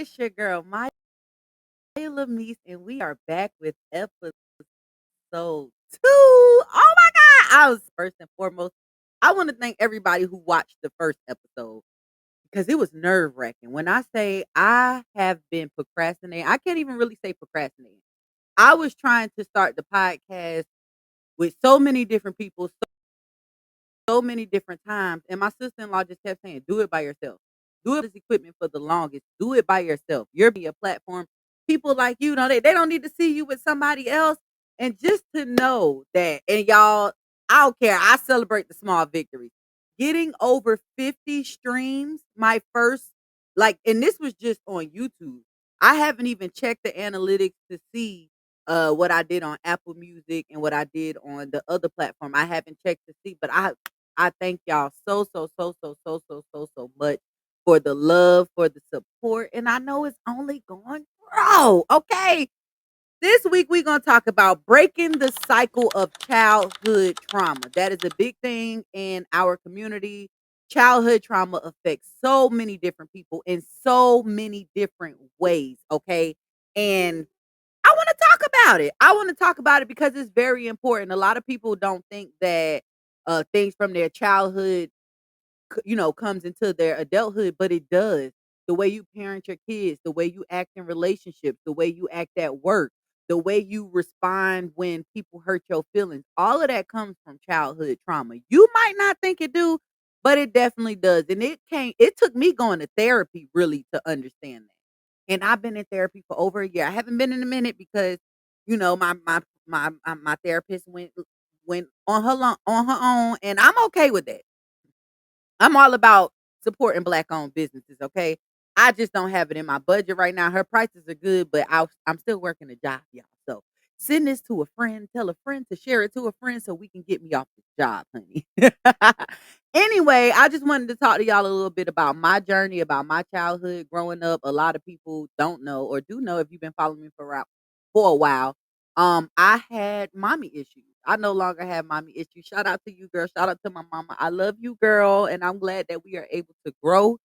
It's your girl, Mya Lamis, and we are back with episode 2. Oh my God. I was first and foremost. I want to thank everybody who watched the first episode because it was nerve wracking. When I say I have been procrastinating, I can't even really say procrastinating. I was trying to start the podcast with so many different people, so many different times. And my sister-in-law just kept saying, do it by yourself. Do it as equipment for the longest. Do it by yourself. You're be a platform. People like you know they don't need to see you with somebody else. And just to know that, and y'all, I don't care. I celebrate the small victories. Getting over 50 streams, my first, like, and this was just on YouTube. I haven't even checked the analytics to see what I did on Apple Music and what I did on the other platform. I haven't checked to see, but I thank y'all so much for the love, for the support, and I know it's only going to grow. Okay. This week we're gonna talk about breaking the cycle of childhood trauma. That is a big thing in our community. Childhood trauma affects so many different people in so many different ways. Okay. And I want to talk about it. I want to talk about it because it's very important. A lot of people don't think that things from their childhood, comes into their adulthood, but it does. The way you parent your kids, the way you act in relationships, the way you act at work, the way you respond when people hurt your feelings, all of that comes from childhood trauma. You might not think it do, but it definitely does. And it took me going to therapy really to understand that. And I've been in therapy for over a year. I haven't been in a minute because, my therapist went on on her own, and I'm okay with that. I'm all about supporting black-owned businesses, okay? I just don't have it in my budget right now. Her prices are good, but I'm still working a job, y'all. So send this to a friend, tell a friend to share it to a friend so we can get me off this job, honey. Anyway, I just wanted to talk to y'all a little bit about my journey, about my childhood growing up. A lot of people don't know or do know if you've been following me for a while. I had mommy issues. I no longer have mommy issues. Shout out to you, girl. Shout out to my mama. I love you, girl, and I'm glad that we are able to grow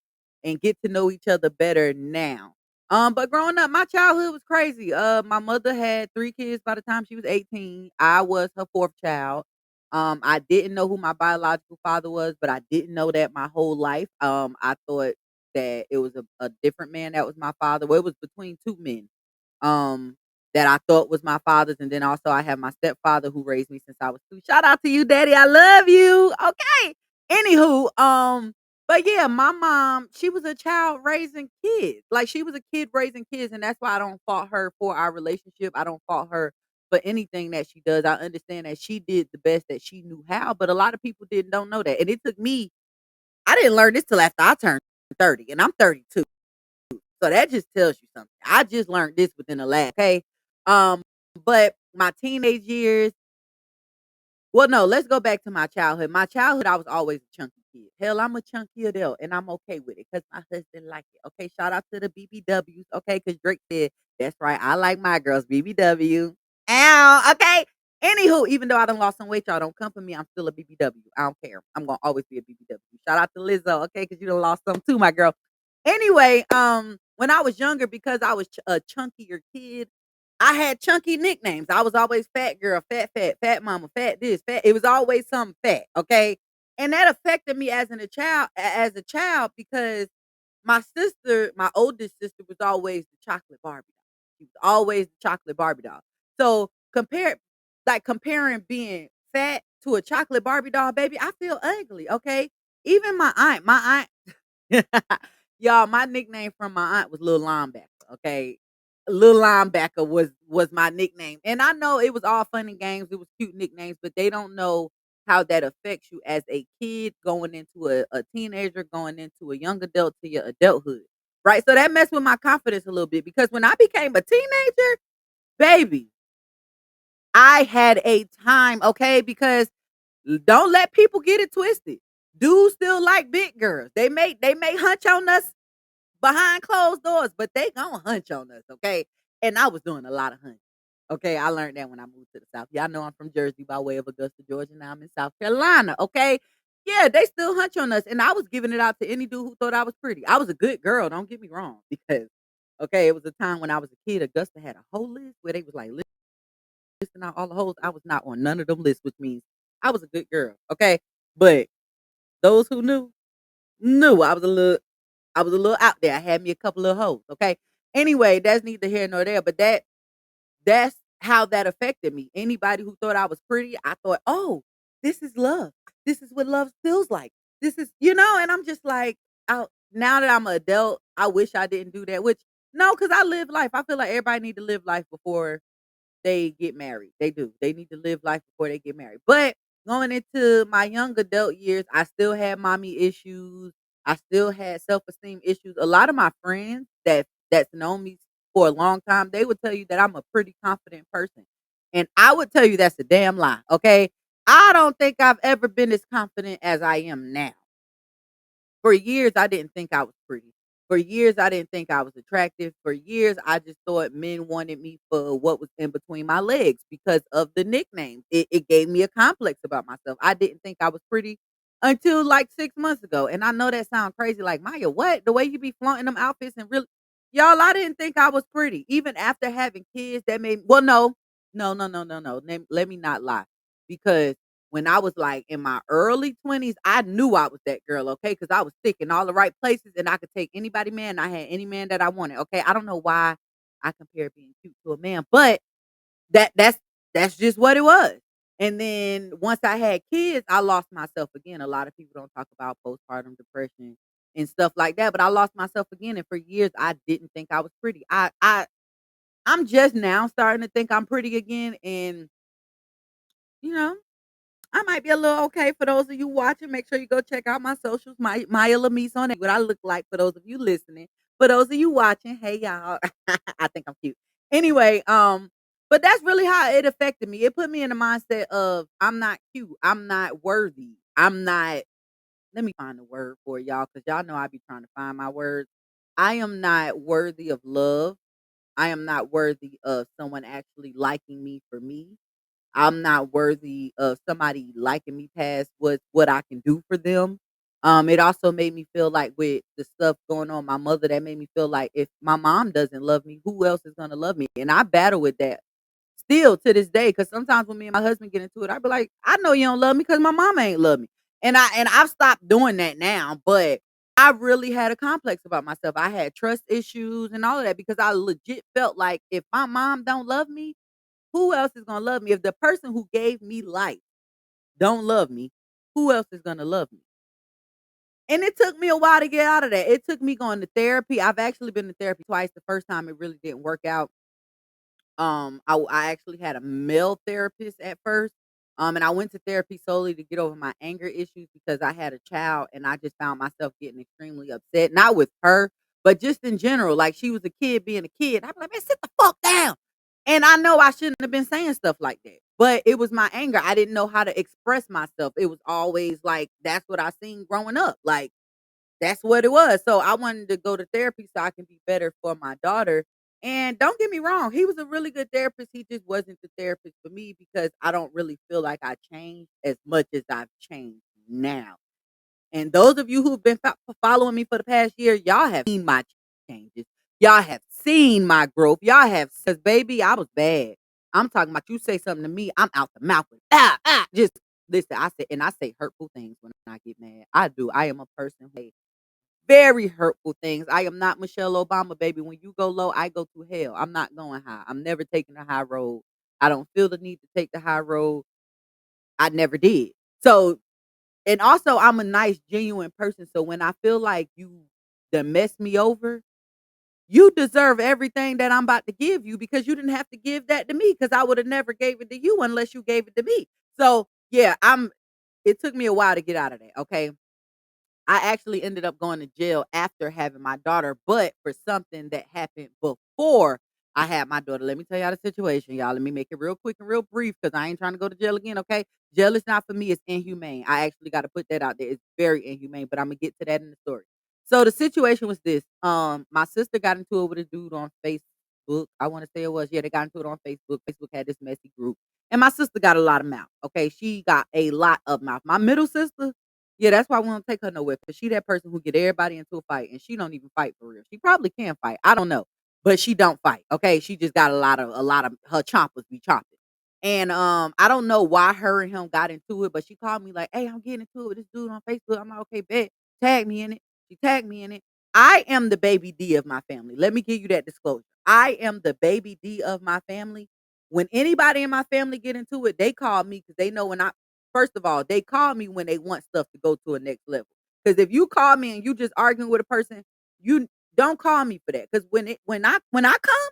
and get to know each other better now. But growing up, my childhood was crazy. My mother had 3 kids by the time she was 18. I was her fourth child. I didn't know who my biological father was, but I didn't know that my whole life. I thought that it was a different man that was my father. Well, it was between two men. Um, that I thought was my father's, and then also I have my stepfather who raised me since I was 2. Shout out to you, daddy. I love you. Okay. Anywho, but yeah, my mom, she was a child raising kids. Like she was a kid raising kids, and that's why I don't fault her for our relationship. I don't fault her for anything that she does. I understand that she did the best that she knew how, but a lot of people don't know that. And it took me, I didn't learn this till after I turned 30, and I'm 32. So that just tells you something. I just learned this within the last, okay? Um, but my teenage years, well, no, let's go back to my childhood. My childhood, I was always a chunky kid. Hell, I'm a chunky adult, and I'm okay with it because my husband like it. Okay, shout out to the BBWs. Okay, because Drake said that's right. I like my girls BBW. Ow. Okay. Anywho, even though I done lost some weight, y'all don't come for me. I'm still a BBW. I don't care. I'm gonna always be a BBW. Shout out to Lizzo. Okay, because you done lost some too, my girl. Anyway, when I was younger, because I was a chunkier kid, I had chunky nicknames. I was always fat girl, fat mama, fat this, fat. It was always something fat, okay? And that affected me as a child because my sister, my oldest sister, was always the chocolate Barbie doll. She was always the chocolate Barbie doll. So comparing being fat to a chocolate Barbie doll, baby, I feel ugly, okay? Even my aunt, y'all, my nickname from my aunt was Little Linebacker, okay? Little Linebacker was my nickname. And I know it was all fun and games, it was cute nicknames, but they don't know how that affects you as a kid going into a teenager, going into a young adult to your adulthood. Right. So that messed with my confidence a little bit because when I became a teenager, baby, I had a time, okay? Because don't let people get it twisted. Dudes still like big girls. They may hunch on us behind closed doors, but they gonna hunch on us, okay? And I was doing a lot of hunching. Okay, I learned that when I moved to the South. Y'all know I'm from Jersey by way of Augusta, Georgia. Now I'm in South Carolina. Okay. Yeah, they still hunch on us. And I was giving it out to any dude who thought I was pretty. I was a good girl, don't get me wrong, because Okay, it was a time when I was a kid, Augusta had a whole list where they was like listing out all the hoes. I was not on none of them lists, which means I was a good girl. Okay. But those who knew I was a little out there. I had me a couple of hoes. Okay. Anyway, that's neither here nor there. But that's how that affected me. Anybody who thought I was pretty, I thought, oh, this is love. This is what love feels like. This is, and I'm just like, now that I'm an adult, I wish I didn't do that. Which no, because I live life. I feel like everybody need to live life before they get married. They do. They need to live life before they get married. But going into my young adult years, I still had mommy issues. I still had self-esteem issues. A lot of my friends that's known me for a long time, they would tell you that I'm a pretty confident person. And I would tell you that's a damn lie. Okay. I don't think I've ever been as confident as I am now. For years, I didn't think I was pretty. For years, I didn't think I was attractive. For years, I just thought men wanted me for what was in between my legs because of the nickname. It gave me a complex about myself. I didn't think I was pretty until like 6 months ago. And I know that sounds crazy, like Maya, what? The way you be flaunting them outfits and really, y'all, I didn't think I was pretty. Even after having kids, that made well, no. Let me not lie. Because when I was like in my early 20s, I knew I was that girl, okay? Because I was thick in all the right places and I could take anybody man. I had any man that I wanted. Okay. I don't know why I compare being cute to a man, but that's just what it was. And then once I had kids, I lost myself again. A lot of people don't talk about postpartum depression and stuff like that, but I lost myself again. And for years I didn't think I was pretty. I'm just now starting to think I'm pretty again. And you know, I might be a little okay for those of you watching. Make sure you go check out my socials, my Mya Lamis on it. What I look like for those of you listening. For those of you watching, hey y'all, I think I'm cute. Anyway, but that's really how it affected me. It put me in the mindset of I'm not cute, I'm not worthy, I'm not. Let me find the word for y'all because y'all know I be trying to find my words. I am not worthy of love. I am not worthy of someone actually liking me for me. I'm not worthy of somebody liking me past what I can do for them. It also made me feel like with the stuff going on, my mother, that made me feel like if my mom doesn't love me, who else is gonna love me? And I battle with that still to this day. Cause sometimes when me and my husband get into it, I be like, I know you don't love me because my mama ain't love me. And I've stopped doing that now, but I really had a complex about myself. I had trust issues and all of that because I legit felt like if my mom don't love me, who else is gonna love me? If the person who gave me life don't love me, who else is gonna love me? And it took me a while to get out of that. It took me going to therapy. I've actually been to therapy twice. The first time it really didn't work out. I actually had a male therapist at first. And I went to therapy solely to get over my anger issues because I had a child and I just found myself getting extremely upset. Not with her, but just in general. Like she was a kid being a kid. I'm like, man, sit the fuck down. And I know I shouldn't have been saying stuff like that. But it was my anger. I didn't know how to express myself. It was always like that's what I seen growing up. Like that's what it was. So I wanted to go to therapy so I can be better for my daughter. And don't get me wrong, he was a really good therapist. He just wasn't the therapist for me because I don't really feel like I changed as much as I've changed now. And those of you who've been following me for the past year, y'all have seen my changes. Y'all have seen my growth. Y'all have, because baby, I was bad. I'm talking about you say something to me, I'm out the mouth with just listen. I say hurtful things when I get mad. I do. I am a person who very hurtful things. I am not Michelle Obama, baby. When you go low, I go to hell. I'm not going high. I'm never taking the high road. I don't feel the need to take the high road. I never did. So, and also, I'm a nice, genuine person. So when I feel like you done mess me over, you deserve everything that I'm about to give you because you didn't have to give that to me because I would have never gave it to you unless you gave it to me. So yeah, it took me a while to get out of that. Okay. I actually ended up going to jail after having my daughter, but for something that happened before I had my daughter. Let me tell y'all the situation, y'all. Let me make it real quick and real brief because I ain't trying to go to jail again, okay? Jail is not for me, it's inhumane. I actually got to put that out there. It's very inhumane, but I'm gonna get to that in the story. So the situation was this. My sister got into it with a dude on Facebook. I want to say it was, yeah, they got into it on Facebook. Facebook had this messy group. And my sister got a lot of mouth. Okay. She got a lot of mouth. My middle sister, yeah, that's why we don't take her nowhere because she that person who get everybody into a fight and she don't even fight for real. She probably can fight. I don't know. but she don't fight, okay? She just got a lot of her choppers be chopping. And, I don't know why her and him got into it, but she called me like, "Hey, I'm getting into it with this dude on Facebook." I'm like, "Okay, bet. Tag me in it." She tagged me in it. I am the baby D of my family. Let me give you that disclosure. I am the baby D of my family. When anybody in my family get into it, they call me because they know when I first of all, they call me when they want stuff to go to a next level. Because if you call me and you just arguing with a person, you don't call me for that. Because when I come,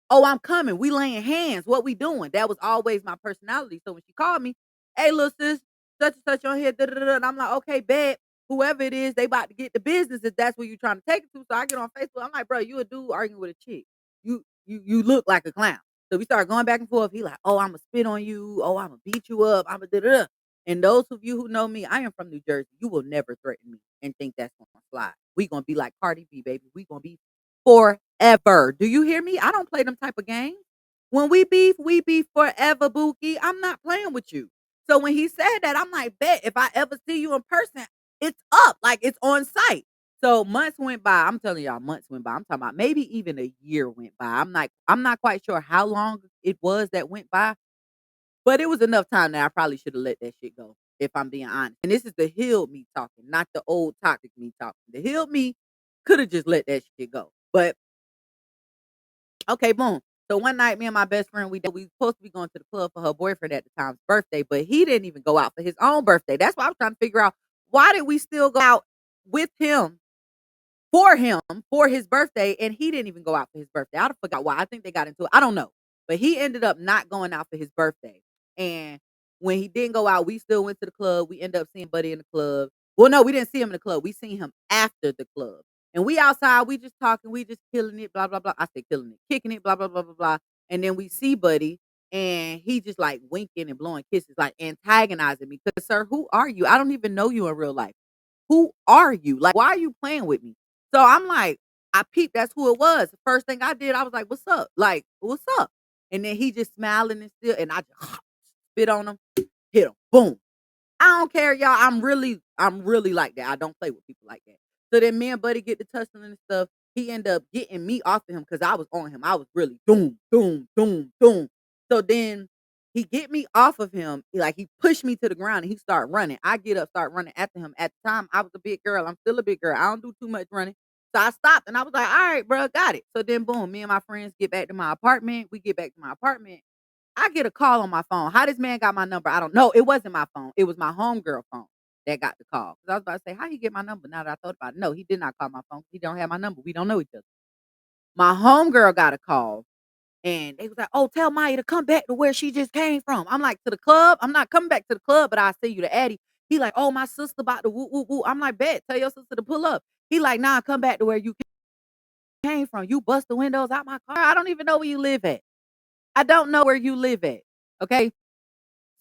oh, I'm coming. We laying hands. What we doing? That was always my personality. So when she called me, "Hey, little sis, such and such on here," da, da, da, da," and I'm like, "Okay, bet. Whoever it is, they about to get the business if that's where you trying to take it to." So I get on Facebook. I'm like, "Bro, you a dude arguing with a chick. You look like a clown." So we start going back and forth. He like, "Oh, I'ma spit on you. Oh, I'ma beat you up. I'ma da da da." And those of you who know me, I am from New Jersey. You will never threaten me and think that's gonna fly. We gonna be like Cardi B, baby. We gonna be forever. Do you hear me? I don't play them type of games. When we beef forever, Bookie. I'm not playing with you. So when he said that, I'm like, bet if I ever see you in person, it's up. Like it's on site. So months went by. I'm telling y'all, months went by. I'm talking about maybe even a year went by. I'm not quite sure how long it was that went by, but it was enough time that I probably should have let that shit go, if I'm being honest. And this is the healed me talking, not the old toxic me talking. The healed me could have just let that shit go. But okay, boom. So one night, me and my best friend, we supposed to be going to the club for her boyfriend at the time's birthday, but he didn't even go out for his own birthday. That's why I was trying to figure out why did we still go out with him for his birthday, and he didn't even go out for his birthday. I forgot why. I think they got into it. I don't know. But he ended up not going out for his birthday. And when he didn't go out, we still went to the club. We ended up seeing Buddy in the club. Well, no, we didn't see him in the club. We seen him after the club. And we outside, we just talking, we just killing it, blah, blah, blah. I say killing it, kicking it, blah, blah, blah, blah, blah. And then we see Buddy and he just like winking and blowing kisses, like antagonizing me. Cause sir, who are you? I don't even know you in real life. Who are you? Like, why are you playing with me? So I'm like, I peeped, that's who it was. The first thing I did, I was like, "What's up?" Like, "What's up?" And then he just smiling and still, and I just spit on him, hit him, boom. I don't care, y'all. I'm really like that. I don't play with people like that. So then me and Buddy get to tussling and stuff. He ended up getting me off of him because I was on him. I was really doom, doom, doom, doom. So then he get me off of him. He pushed me to the ground and he start running. I get up, start running after him. At the time, I was a big girl. I'm still a big girl. I don't do too much running. So I stopped and I was like, "All right, bro, got it." So then boom, me and my friends get back to my apartment. We get back to my apartment. I get a call on my phone. How this man got my number, I don't know. It wasn't my phone. It was my homegirl phone that got the call. 'Cause I was about to say, "How he get my number?" Now that I thought about it, no, he did not call my phone. He don't have my number. We don't know each other. My homegirl got a call, and they was like, "Oh, tell Maya to come back to where she just came from." I'm like, "To the club? I'm not coming back to the club, but I'll send you to Addie." He like, "Oh, my sister about to woo woo woo." I'm like, "Bet, tell your sister to pull up." He like, "Nah, come back to where you came from. You bust the windows out my car. I don't even know where you live at. I don't know where you live at." Okay.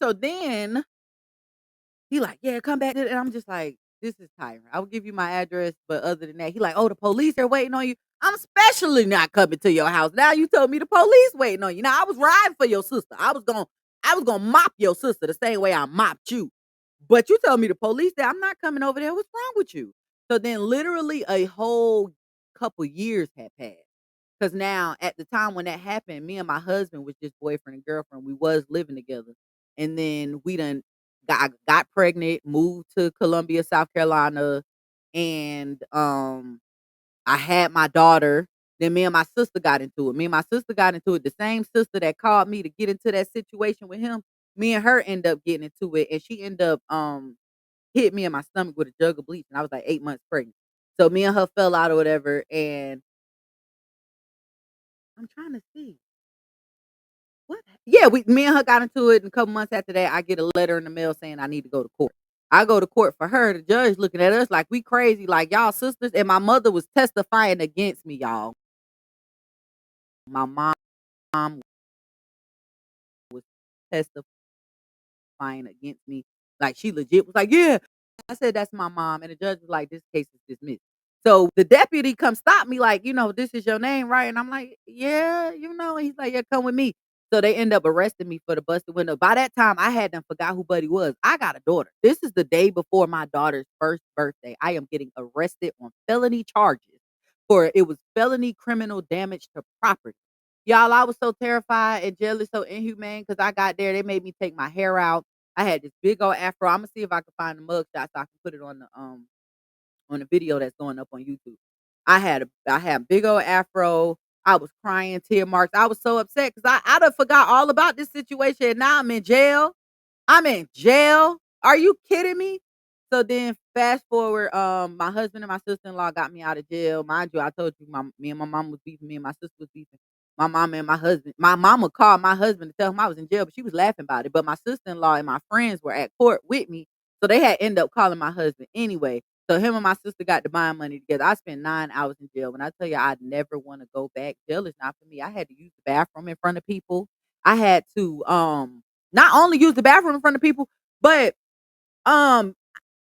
So then he like, "Yeah, come back," and I'm just like, "This is tiring. I will give you my address, but other than that," he like, "Oh, the police are waiting on you." I'm especially not coming to your house. Now you told me the police waiting on you. Now I was riding for your sister. I was gonna mop your sister the same way I mopped you. But you told me the police there. I'm not coming over there. What's wrong with you? So then literally a whole couple years had passed. Cause now at the time when that happened, me and my husband was just boyfriend and girlfriend. We was living together. And then we done got pregnant, moved to Columbia, South Carolina, and I had my daughter. Then me and my sister got into it. Me and my sister got into it. The same sister that called me to get into that situation with him, me and her end up getting into it. And she ended up hit me in my stomach with a jug of bleach. And I was like 8 months pregnant. So me and her fell out or whatever. And I'm trying to see. What? Yeah, me and her got into it, and a couple months after that, I get a letter in the mail saying I need to go to court. I go to court for her. The judge looking at us like we crazy, like y'all sisters. And my mother was testifying against me, y'all. My mom was testifying against me. Like she legit was like, "Yeah." I said, "That's my mom." And the judge was like, "This case is dismissed." So the deputy come stop me, like, "This is your name, right?" And I'm like, "Yeah, And he's like, "Yeah, come with me." So they end up arresting me for the busted window. By that time, I had done forgot who Buddy was. I got a daughter. This is the day before my daughter's first birthday. I am getting arrested on felony charges for it was felony criminal damage to property. Y'all, I was so terrified and jail is so inhumane because I got there, they made me take my hair out. I had this big old afro. Imma see if I can find the mug shot so I can put it on the video that's going up on YouTube. I had big old afro. I was crying, tear marks. I was so upset because I done forgot all about this situation and now I'm in jail. I'm in jail. Are you kidding me? So then fast forward, my husband and my sister-in-law got me out of jail. Mind you, I told you me and my mom was beefing, me and my sister was beefing. My mama and my mama called my husband to tell him I was in jail, but she was laughing about it. But my sister-in-law and my friends were at court with me. So they had end up calling my husband anyway. So him and my sister got the bond money together. I spent 9 hours in jail. When I tell you I never want to go back, jail is not for me. I had to use the bathroom in front of people. I had to not only use the bathroom in front of people, but um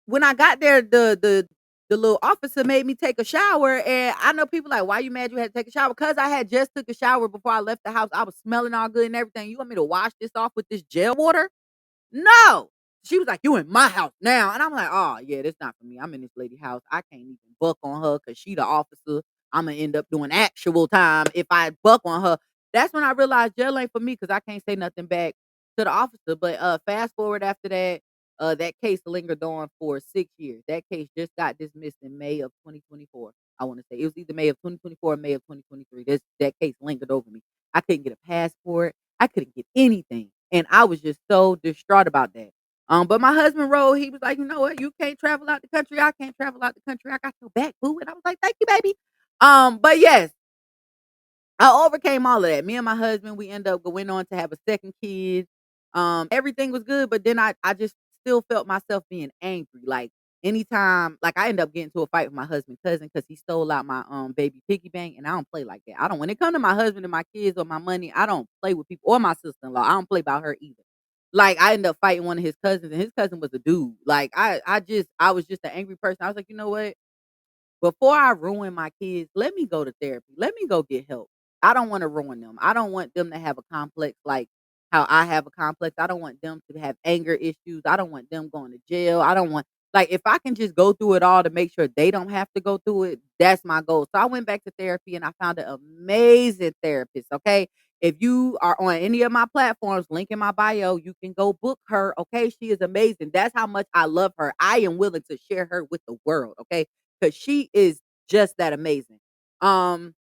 when I got there, the little officer made me take a shower, and I know people like, "Why you mad you had to take a shower?" Because I had just took a shower before I left the house. I was smelling all good and everything. You want me to wash this off with this jail water? No. She was like, "You in my house now." And I'm like, "Oh, yeah, that's not for me. I'm in this lady house. I can't even buck on her because she the officer. Imma end up doing actual time if I buck on her." That's when I realized jail ain't for me because I can't say nothing back to the officer. But, fast forward after that, that case lingered on for 6 years. That case just got dismissed in May of 2024, I wanna say. It was either May of 2024 or May of 2023. That case lingered over me. I couldn't get a passport. I couldn't get anything. And I was just so distraught about that. But my husband wrote, he was like, "You know what? You can't travel out the country. I can't travel out the country. I got your back, boo." And I was like, "Thank you, baby." But yes, I overcame all of that. Me and my husband, we end up going on to have a second kid. Everything was good, but then I just still felt myself being angry. Like anytime, like I end up getting to a fight with my husband's cousin because he stole out my baby piggy bank, and I don't play like that. I don't when it come to my husband and my kids or my money, I don't play with people or my sister in law. I don't play about her either. Like I ended up fighting one of his cousins, and his cousin was a dude. Like I was just an angry person. I was like, you know what? Before I ruin my kids, let me go to therapy. Let me go get help. I don't wanna ruin them. I don't want them to have a complex like how I have a complex. I don't want them to have anger issues. I don't want them going to jail. I don't want like, if I can just go through it all to make sure they don't have to go through it, that's my goal. So I went back to therapy and I found an amazing therapist, okay? If you are on any of my platforms, link in my bio, you can go book her, okay? She is amazing. That's how much I love her. I am willing to share her with the world, okay? Because she is just that amazing. Um,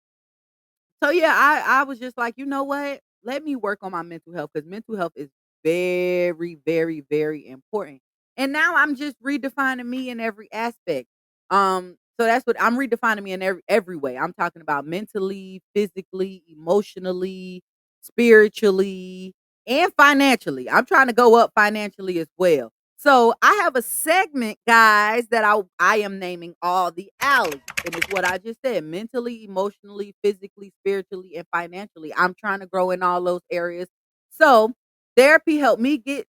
so yeah, I was just like, you know what? Let me work on my mental health because mental health is very, very, very important. And now I'm just redefining me in every aspect. So that's what I'm redefining me in every way. I'm talking about mentally, physically, emotionally, spiritually, and financially. I'm trying to go up financially as well. So I have a segment, guys, that I am naming all the alleys. And it's what I just said mentally, emotionally, physically, spiritually, and financially. I'm trying to grow in all those areas. So therapy helped me get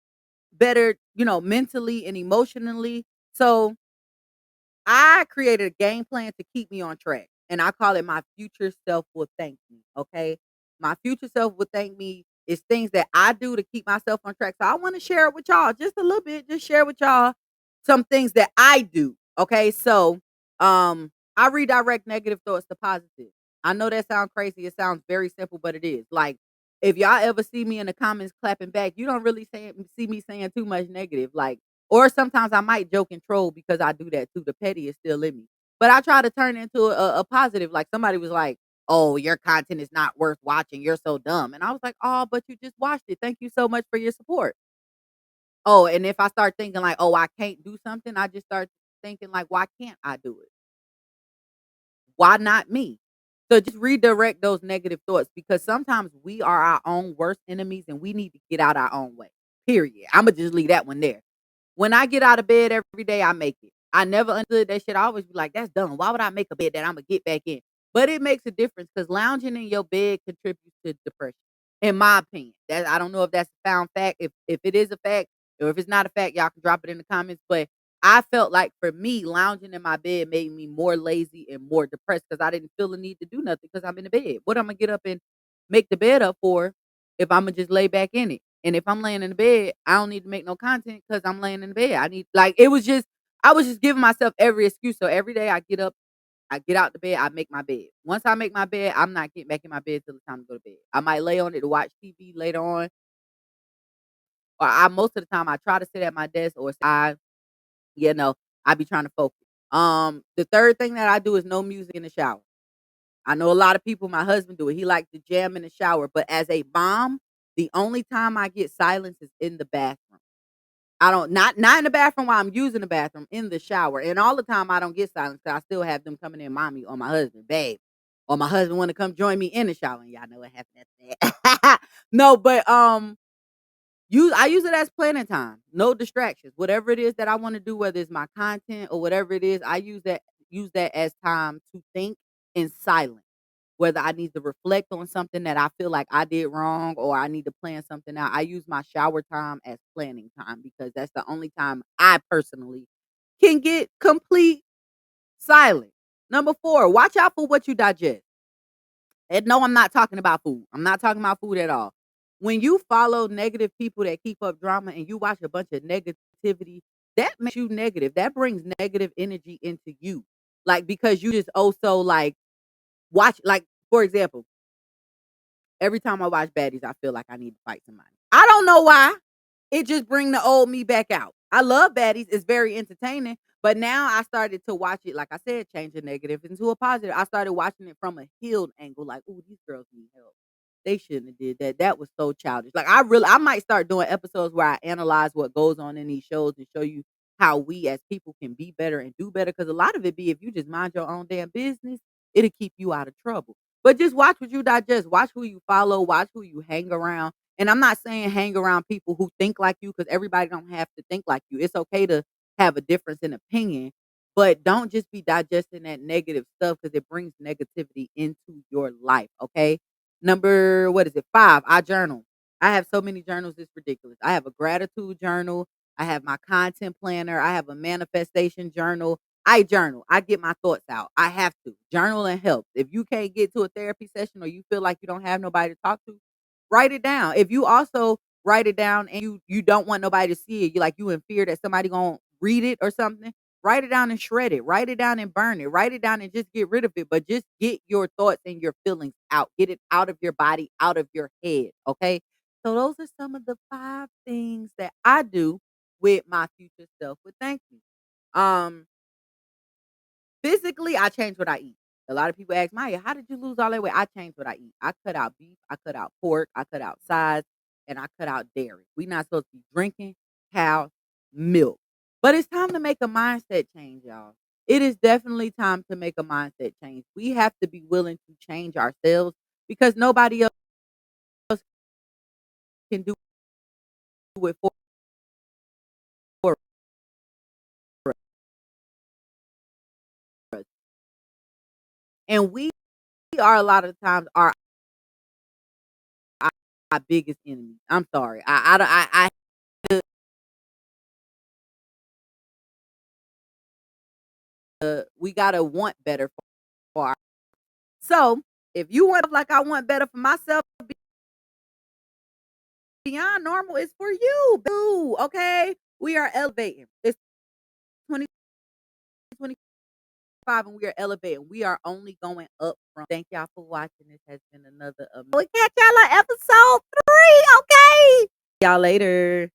better, mentally and emotionally. So I created a game plan to keep me on track, and I call it my future self will thank me. Okay. My future self will thank me is things that I do to keep myself on track. So I want to share it with y'all just a little bit, just share with y'all some things that I do. Okay. So I redirect negative thoughts to positive. I know that sounds crazy. It sounds very simple, but it is. Like if y'all ever see me in the comments clapping back, you don't really see me saying too much negative. Like or sometimes I might joke and troll because I do that too. The petty is still in me. But I try to turn it into a positive. Like somebody was like, "Oh, your content is not worth watching. You're so dumb." And I was like, "Oh, but you just watched it. Thank you so much for your support." Oh, and if I start thinking like, "Oh, I can't do something," I just start thinking like, "Why can't I do it? Why not me?" So just redirect those negative thoughts because sometimes we are our own worst enemies and we need to get out our own way. Period. I'ma just leave that one there. When I get out of bed every day, I make it. I never understood that shit. I always be like, "That's dumb. Why would I make a bed that Imma get back in?" But it makes a difference because lounging in your bed contributes to depression, in my opinion. That I don't know if that's a found fact. If it is a fact or if it's not a fact, y'all can drop it in the comments. But I felt like for me, lounging in my bed made me more lazy and more depressed because I didn't feel the need to do nothing because I'm in the bed. What Imma get up and make the bed up for if Imma just lay back in it? And if I'm laying in the bed, I don't need to make no content because I'm laying in the bed. I need like it was just I was just giving myself every excuse. So every day I get up, I get out the bed, I make my bed. Once I make my bed, I'm not getting back in my bed till it's time to go to bed. I might lay on it to watch TV later on, or I most of the time I try to sit at my desk or you know, I be trying to focus. The third thing that I do is no music in the shower. I know a lot of people, my husband do it. He likes to jam in the shower, but as a mom, the only time I get silence is in the bathroom. I don't not in the bathroom while I'm using the bathroom, in the shower. And all the time I don't get silence because I still have them coming in, mommy, or my husband, babe. Or my husband want to come join me in the shower. And y'all know what happened after that. No, but I use it as planning time. No distractions. Whatever it is that I want to do, whether it's my content or whatever it is, I use that as time to think in silence. Whether I need to reflect on something that I feel like I did wrong or I need to plan something out. I use my shower time as planning time because that's the only time I personally can get complete silence. Number 4, watch out for what you digest. And no, I'm not talking about food. I'm not talking about food at all. When you follow negative people that keep up drama and you watch a bunch of negativity, that makes you negative. That brings negative energy into you. Like because you just also like watch, like, for example, every time I watch baddies, I feel like I need to fight somebody. I don't know why. It just bring the old me back out. I love baddies. It's very entertaining. But now I started to watch it, like I said, change a negative into a positive. I started watching it from a healed angle, like, "Ooh, these girls need help. They shouldn't have did that. That was so childish." Like I might start doing episodes where I analyze what goes on in these shows and show you how we as people can be better and do better. Because a lot of it be if you just mind your own damn business, it'll keep you out of trouble. But just watch what you digest. Watch who you follow. Watch who you hang around. And I'm not saying hang around people who think like you because everybody don't have to think like you. It's okay to have a difference in opinion, but don't just be digesting that negative stuff because it brings negativity into your life. Okay. Number, what is it? 5, I journal. I have so many journals, it's ridiculous. I have a gratitude journal. I have my content planner. I have a manifestation journal. I journal. I get my thoughts out. I have to. Journaling helps. If you can't get to a therapy session or you feel like you don't have nobody to talk to, write it down. If you also write it down and you don't want nobody to see it, you in fear that somebody gonna read it or something, write it down and shred it. Write it down and burn it. Write it down and just get rid of it. But just get your thoughts and your feelings out. Get it out of your body, out of your head. Okay. So those are some of the 5 things that I do with my future self would thank you. Um Physically, I change what I eat. A lot of people ask, "Maya, how did you lose all that weight?" I change what I eat. I cut out beef, I cut out pork, I cut out sides, and I cut out dairy. We not supposed to be drinking cow milk. But it's time to make a mindset change, y'all. It is definitely time to make a mindset change. We have to be willing to change ourselves because nobody else can do it for us. And we are a lot of times our biggest enemy. I'm sorry. We gotta want better for our. So if you want like I want better for myself, beyond normal is for you. Boo. Okay, we are elevating. It's 2025 and we are elevating. We are only going up from. Thank y'all for watching. This has been another. We catch y'all on episode 3. Okay. Y'all later.